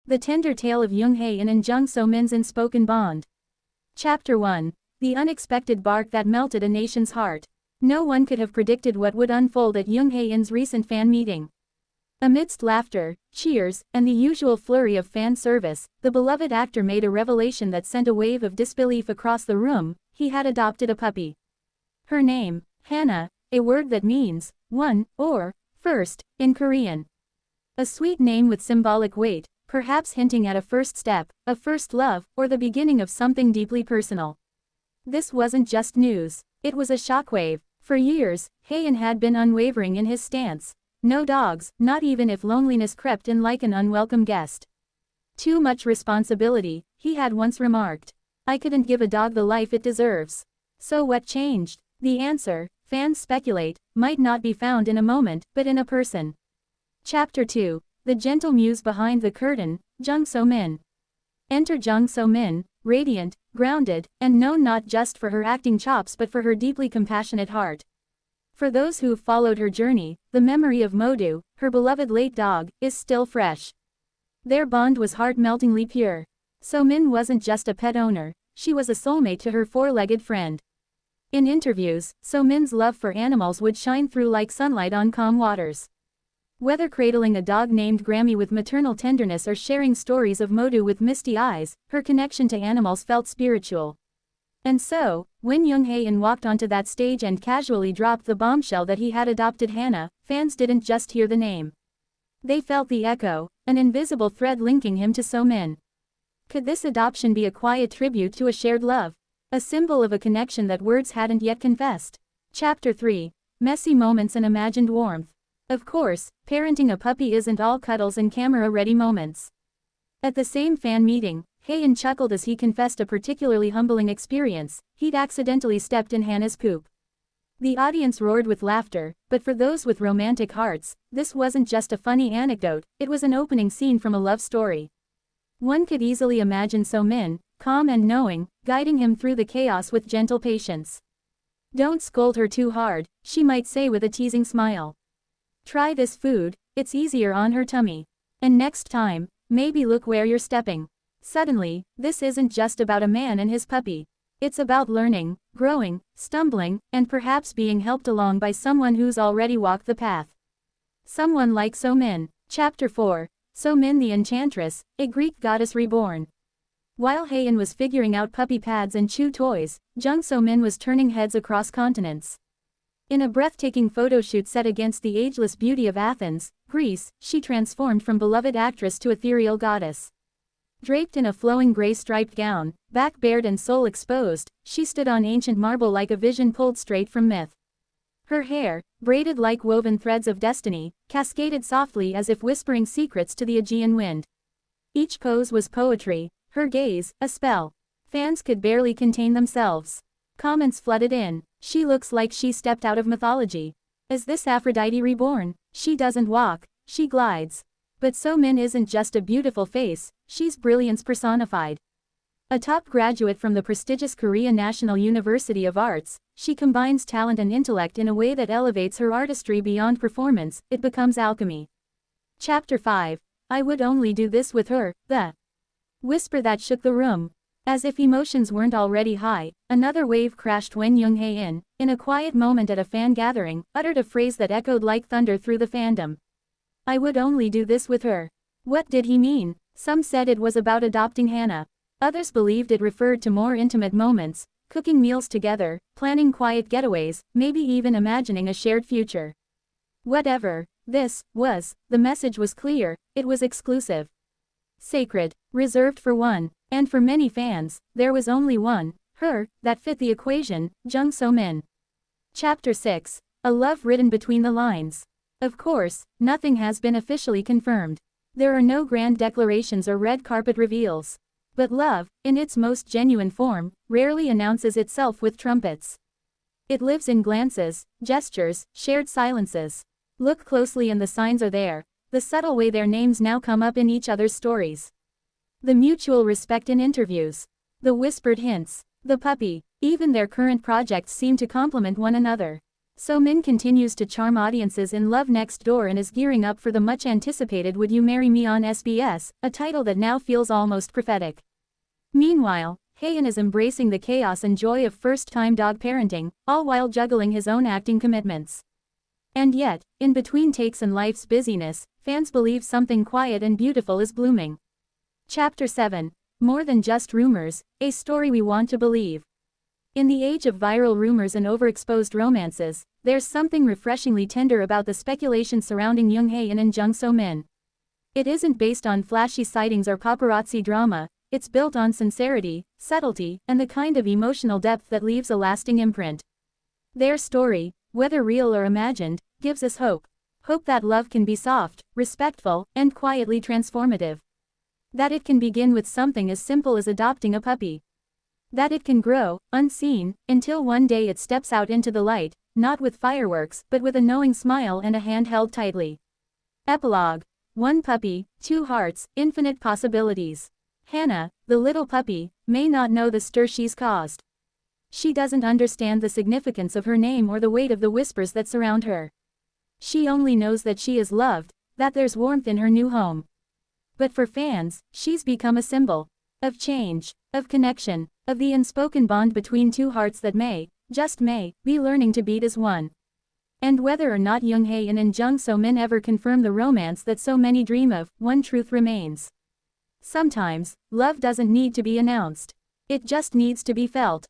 The tender tale of Hae-in and Jung So-min's unspoken bond. Chapter 1. The unexpected bark that melted a nation's heart. No one could have predicted what would unfold at Hae-in's recent fan meeting. Amidst laughter, cheers, and the usual flurry of fan service, the beloved actor made a revelation that sent a wave of disbelief across the room. He had adopted a puppy. Her name, Hana, a word that means one, or first, in Korean. A sweet name with symbolic weight, perhaps hinting at a first step, a first love, or the beginning of something deeply personal. This wasn't just news, it was a shockwave. For years, Hae-in had been unwavering in his stance. No dogs, not even if loneliness crept in like an unwelcome guest. Too much responsibility, he had once remarked. I couldn't give a dog the life it deserves. So what changed? The answer, fans speculate, might not be found in a moment, but in a person. Chapter 2. The gentle muse behind the curtain, Jung So-min. Enter Jung So-min, radiant, grounded, and known not just for her acting chops but for her deeply compassionate heart. For those who've followed her journey, the memory of Modu, her beloved late dog, is still fresh. Their bond was heart-meltingly pure. So-min wasn't just a pet owner, she was a soulmate to her four-legged friend. In interviews, So-min's love for animals would shine through like sunlight on calm waters. Whether cradling a dog named Grammy with maternal tenderness or sharing stories of Modu with misty eyes, her connection to animals felt spiritual. And so, when Hae-in walked onto that stage and casually dropped the bombshell that he had adopted Hana, fans didn't just hear the name. They felt the echo, an invisible thread linking him to So-min. Could this adoption be a quiet tribute to a shared love? A symbol of a connection that words hadn't yet confessed? Chapter 3. Messy moments and imagined warmth. Of course, parenting a puppy isn't all cuddles and camera-ready moments. At the same fan meeting, Hae-in chuckled as he confessed a particularly humbling experience. He'd accidentally stepped in Hana's poop. The audience roared with laughter, but for those with romantic hearts, this wasn't just a funny anecdote, it was an opening scene from a love story. One could easily imagine So-min, calm and knowing, guiding him through the chaos with gentle patience. Don't scold her too hard, she might say with a teasing smile. Try this food, it's easier on her tummy. And next time, maybe look where you're stepping. Suddenly, this isn't just about a man and his puppy. It's about learning, growing, stumbling, and perhaps being helped along by someone who's already walked the path. Someone like So-min. Chapter 4. So-min the Enchantress, a Greek goddess reborn. While Hae-in was figuring out puppy pads and chew toys, Jung So-min was turning heads across continents. In a breathtaking photoshoot set against the ageless beauty of Athens, Greece, she transformed from beloved actress to ethereal goddess. Draped in a flowing gray striped gown, back bared and soul exposed, she stood on ancient marble like a vision pulled straight from myth. Her hair, braided like woven threads of destiny, cascaded softly as if whispering secrets to the Aegean wind. Each pose was poetry, her gaze, a spell. Fans could barely contain themselves. Comments flooded in. She looks like she stepped out of mythology. Is this Aphrodite reborn? She doesn't walk, she glides. But So-min isn't just a beautiful face, she's brilliance personified. A top graduate from the prestigious Korea National University of Arts, she combines talent and intellect in a way that elevates her artistry beyond performance. It becomes alchemy. Chapter 5. I would only do this with her, the whisper that shook the room. As if emotions weren't already high, another wave crashed when Hae-in, in a quiet moment at a fan gathering, uttered a phrase that echoed like thunder through the fandom. I would only do this with her. What did he mean? Some said it was about adopting Hana. Others believed it referred to more intimate moments, cooking meals together, planning quiet getaways, maybe even imagining a shared future. Whatever this was, the message was clear, it was exclusive. Sacred, reserved for one, and for many fans, there was only one, her, that fit the equation, Jung So-min. Chapter 6. A love written between the lines. Of course, nothing has been officially confirmed. There are no grand declarations or red carpet reveals. But love, in its most genuine form, rarely announces itself with trumpets. It lives in glances, gestures, shared silences. Look closely and the signs are there. The subtle way their names now come up in each other's stories. The mutual respect in interviews. The whispered hints. The puppy. Even their current projects seem to complement one another. So-min continues to charm audiences in Love Next Door and is gearing up for the much-anticipated Would You Marry Me on SBS, a title that now feels almost prophetic. Meanwhile, Hae-in is embracing the chaos and joy of first-time dog parenting, all while juggling his own acting commitments. And yet, in between takes and life's busyness, fans believe something quiet and beautiful is blooming. Chapter 7. More Than Just Rumors, a Story We Want to Believe. In the age of viral rumors and overexposed romances, there's something refreshingly tender about the speculation surrounding Hae-in and Jung So-min. It isn't based on flashy sightings or paparazzi drama, it's built on sincerity, subtlety, and the kind of emotional depth that leaves a lasting imprint. Their story, whether real or imagined, gives us hope. Hope that love can be soft, respectful, and quietly transformative. That it can begin with something as simple as adopting a puppy. That it can grow, unseen, until one day it steps out into the light, not with fireworks, but with a knowing smile and a hand held tightly. Epilogue. One puppy, two hearts, infinite possibilities. Hannah, the little puppy, may not know the stir she's caused. She doesn't understand the significance of her name or the weight of the whispers that surround her. She only knows that she is loved, that there's warmth in her new home. But for fans, she's become a symbol of change, of connection, of the unspoken bond between two hearts that may, just may, be learning to beat as one. And whether or not Hae-in and Jung So-min ever confirm the romance that so many dream of, one truth remains. Sometimes, love doesn't need to be announced. It just needs to be felt.